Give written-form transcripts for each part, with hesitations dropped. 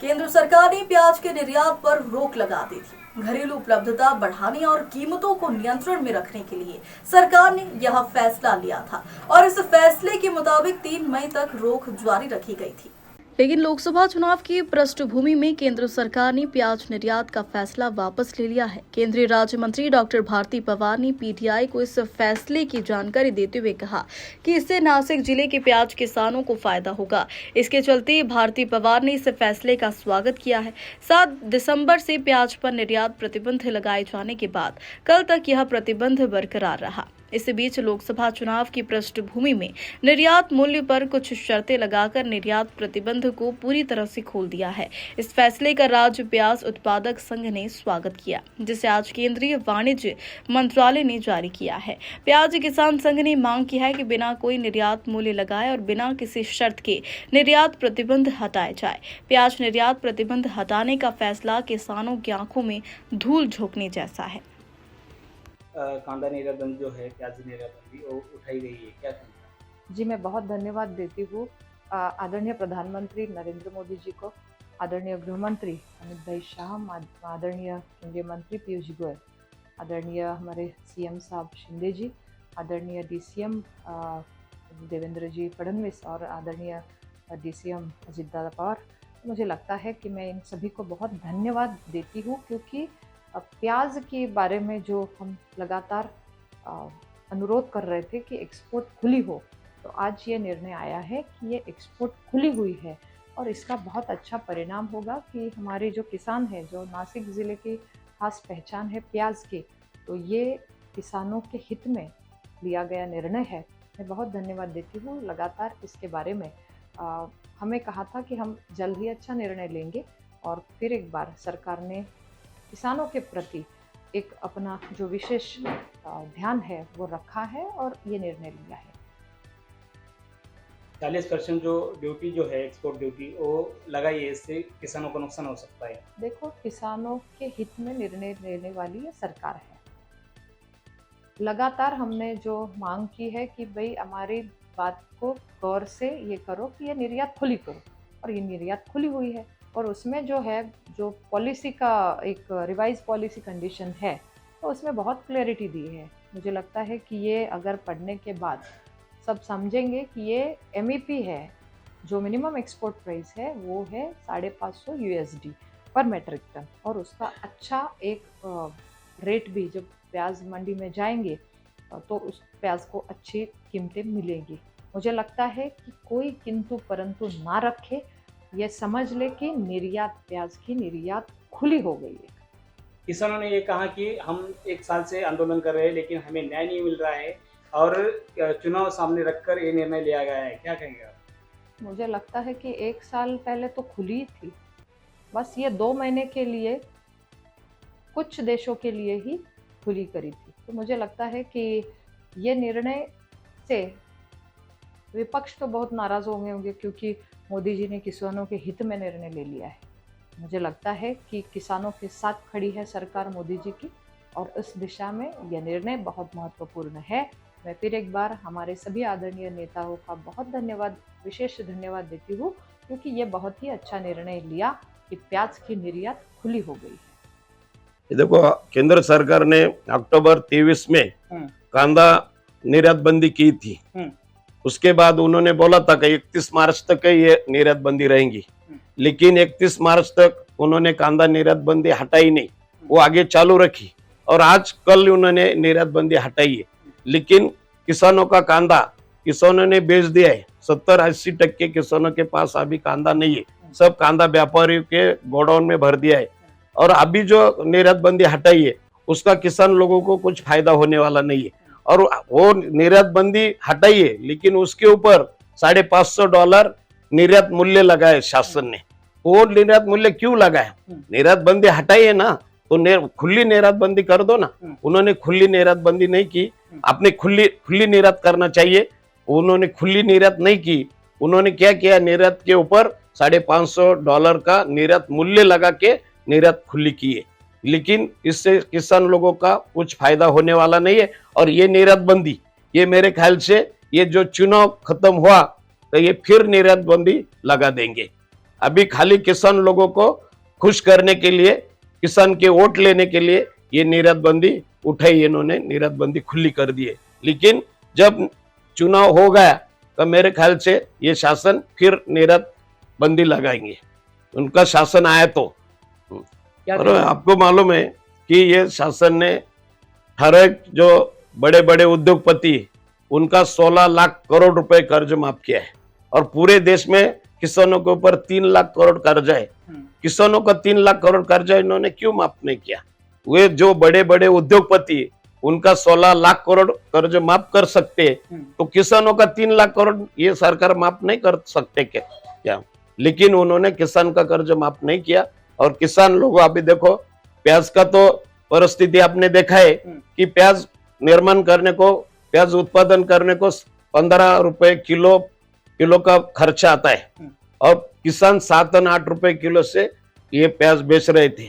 केंद्र सरकार ने प्याज के निर्यात पर रोक लगा दी थी। घरेलू उपलब्धता बढ़ाने और कीमतों को नियंत्रण में रखने के लिए सरकार ने यह फैसला लिया था और इस फैसले के मुताबिक 3 मई तक रोक जारी रखी गई थी। लेकिन लोकसभा चुनाव की पृष्ठभूमि में केंद्र सरकार ने प्याज निर्यात का फैसला वापस ले लिया है। केंद्रीय राज्य मंत्री डॉक्टर भारती पवार ने पीटीआई को इस फैसले की जानकारी देते हुए कहा कि इससे नासिक जिले के प्याज किसानों को फायदा होगा। इसके चलते भारती पवार ने इस फैसले का स्वागत किया है। 7 दिसंबर से प्याज पर निर्यात प्रतिबंध लगाए जाने के बाद कल तक यह प्रतिबंध बरकरार रहा। इस बीच लोकसभा चुनाव की पृष्ठभूमि में निर्यात मूल्य पर कुछ शर्तें लगाकर निर्यात प्रतिबंध को पूरी तरह से खोल दिया है। इस फैसले का राज्य प्याज उत्पादक संघ ने स्वागत किया, जिसे आज केंद्रीय वाणिज्य मंत्रालय ने जारी किया है। प्याज किसान संघ ने मांग की है कि बिना कोई निर्यात मूल्य लगाए और बिना किसी शर्त के निर्यात प्रतिबंध हटाए जाए। प्याज निर्यात प्रतिबंध हटाने का फैसला किसानों की आंखों में धूल झोंकने जैसा है। कांदा निर्यात जो है, प्याज निर्यात बंदी वो उठाई गई है, क्या कहना? जी, मैं बहुत धन्यवाद देती हूँ आदरणीय प्रधानमंत्री नरेंद्र मोदी जी को, आदरणीय गृह मंत्री अमित भाई शाह, आदरणीय केंद्रीय मंत्री पीयूष गोयल, आदरणीय हमारे सीएम साहब शिंदे जी, आदरणीय डीसीएम देवेंद्र जी फडणवीस और आदरणीय डीसीएम अजित दादा पवार। मुझे लगता है कि मैं इन सभी को बहुत धन्यवाद देती हूँ, क्योंकि प्याज के बारे में जो हम लगातार अनुरोध कर रहे थे कि एक्सपोर्ट खुली हो, तो आज ये निर्णय आया है कि ये एक्सपोर्ट खुली हुई है और इसका बहुत अच्छा परिणाम होगा कि हमारे जो किसान हैं, जो नासिक ज़िले की खास पहचान है प्याज की, तो ये किसानों के हित में लिया गया निर्णय है। मैं बहुत धन्यवाद देती हूँ। लगातार इसके बारे में हमें कहा था कि हम जल्द ही अच्छा निर्णय लेंगे और फिर एक बार सरकार ने किसानों के प्रति एक अपना जो विशेष ध्यान है वो रखा है और ये निर्णय लिया है। 40% जो ड्यूटी जो है, एक्सपोर्ट ड्यूटी, वो लगाई है, इससे किसानों को नुकसान हो सकता है। देखो, किसानों के हित में निर्णय लेने वाली ये सरकार है। लगातार हमने जो मांग की है कि भाई हमारी बात को गौर से ये करो कि ये निर्यात खुली करो, और ये निर्यात खुली हुई है और उसमें जो है, जो पॉलिसी का एक रिवाइज पॉलिसी कंडीशन है, तो उसमें बहुत क्लैरिटी दी है। मुझे लगता है कि ये अगर पढ़ने के बाद सब समझेंगे कि ये एमईपी है, जो मिनिमम एक्सपोर्ट प्राइस है वो है 550 USD पर मेट्रिक टन, और उसका अच्छा एक रेट भी जब प्याज मंडी में जाएंगे तो उस प्याज को अच्छी कीमतें मिलेंगी। मुझे लगता है कि कोई किंतु परंतु ना रखे, ये समझ ले कि निर्यात, प्याज की निर्यात खुली हो गई है। किसानों ने ये कहा कि हम 1 साल से आंदोलन कर रहे हैं लेकिन हमें न्याय नहीं मिल रहा है और चुनाव सामने रखकर ये निर्णय लिया गया है, क्या कहेंगे आप? मुझे लगता है कि 1 साल पहले तो खुली थी, बस ये 2 महीने के लिए कुछ देशों के लिए ही खुली करी थी। तो मुझे लगता है कि ये निर्णय से विपक्ष तो बहुत नाराज़ होंगे, क्योंकि मोदी जी ने किसानों के हित में निर्णय ले लिया है। मुझे लगता है कि किसानों के साथ खड़ी है सरकार मोदी जी की, और इस दिशा में यह निर्णय बहुत महत्वपूर्ण है। मैं फिर एक बार हमारे सभी आदरणीय नेताओं का बहुत धन्यवाद, विशेष धन्यवाद देती हूँ, क्योंकि ये बहुत ही अच्छा निर्णय लिया कि प्याज की निर्यात खुली हो गई है। देखो, केंद्र सरकार ने अक्टूबर 23 में कांदा निर्यात बंदी की थी। उसके बाद उन्होंने बोला था कि 31 मार्च तक ये निर्यात बंदी रहेंगी, लेकिन 31 मार्च तक उन्होंने कांदा निर्यात बंदी हटाई नहीं, वो आगे चालू रखी और आज कल उन्होंने निर्यात बंदी हटाई है। लेकिन किसानों का कांदा किसानों ने बेच दिया है। 70-80% किसानों के पास अभी कांदा नहीं है, सब कांदा व्यापारियों के गोडाउन में भर दिया है। और अभी जो निर्यात बंदी हटाई है उसका किसान लोगों को कुछ फायदा होने वाला नहीं है। और वो निर्यात बंदी हटाई है, लेकिन उसके ऊपर $550 निर्यात मूल्य लगाए शासन ने। वो निर्यात मूल्य क्यों लगाए? निर्यात बंदी हटाई है ना, तो खुली निर्यात बंदी कर दो ना। उन्होंने खुली निर्यात बंदी नहीं की, आपने खुली निर्यात करना चाहिए। उन्होंने खुली निर्यात नहीं की, उन्होंने क्या किया, निर्यात के ऊपर $550 का निर्यात मूल्य लगा के निर्यात खुली की है। लेकिन इससे किसान लोगों का कुछ फायदा होने वाला नहीं है। और ये निर्यात बंदी, ये मेरे ख्याल से ये जो चुनाव खत्म हुआ तो ये फिर निर्यात बंदी लगा देंगे। अभी खाली किसान लोगों को खुश करने के लिए, किसान के वोट लेने के लिए ये निर्यात बंदी उठाई, इन्होंने निर्यात बंदी खुली कर दी है। लेकिन जब चुनाव हो गया तो मेरे ख्याल से ये शासन फिर निर्यात बंदी लगाएंगे, उनका शासन आया तो। क्या और कहेंगे? आपको मालूम है कि ये शासन ने हर एक जो बड़े बड़े उद्योगपति उनका 16 लाख करोड़ रुपए कर्ज माफ किया है, और पूरे देश में किसानों के ऊपर 3 लाख करोड़ कर्जा है। किसानों का 3 लाख करोड़ कर्जा इन्होंने क्यों माफ नहीं किया? वे जो बड़े बड़े उद्योगपति उनका 16 लाख करोड़ कर्ज माफ कर सकते, तो किसानों का 3 लाख करोड़ ये सरकार माफ नहीं कर सकते क्या? लेकिन उन्होंने किसान का कर्ज माफ नहीं किया। और किसान लोग अभी देखो, प्याज का तो परिस्थिति आपने देखा है कि प्याज निर्माण करने को, प्याज उत्पादन करने को 15 रुपए किलो का खर्चा आता है, और किसान 7 और 8 रुपए किलो से ये प्याज बेच रहे थे।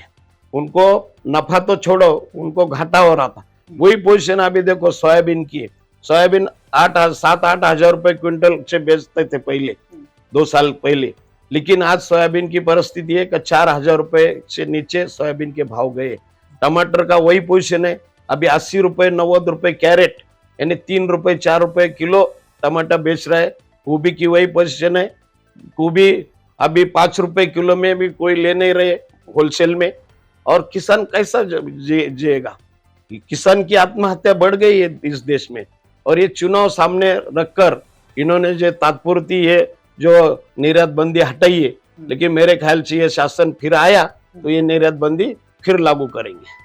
उनको नफा तो छोड़ो, उनको घाटा हो रहा था। वही पोजीशन अभी देखो सोयाबीन की। सोयाबीन 7-8 हजार रुपए क्विंटल से बेचते थे पहले, 2 साल पहले। लेकिन आज सोयाबीन की परिस्थिति है कि 4,000 रुपए से नीचे सोयाबीन के भाव गए। टमाटर का वही पोजीशन है, अभी 80 रुपए 90 रुपए कैरेट, यानी 3 रुपए 4 रुपए किलो टमाटर बेच रहा है। गोभी की वही पोजीशन है, गोभी अभी 5 रुपए किलो में भी कोई ले नहीं रहे होलसेल में। और किसान कैसा जिएगा? किसान की आत्महत्या बढ़ गई है इस देश में। और ये चुनाव सामने रखकर इन्होंने जो तात्पुरती है जो निर्यात बंदी हटाई है, लेकिन मेरे ख्याल से ये शासन फिर आया तो ये निर्यात बंदी फिर लागू करेंगे।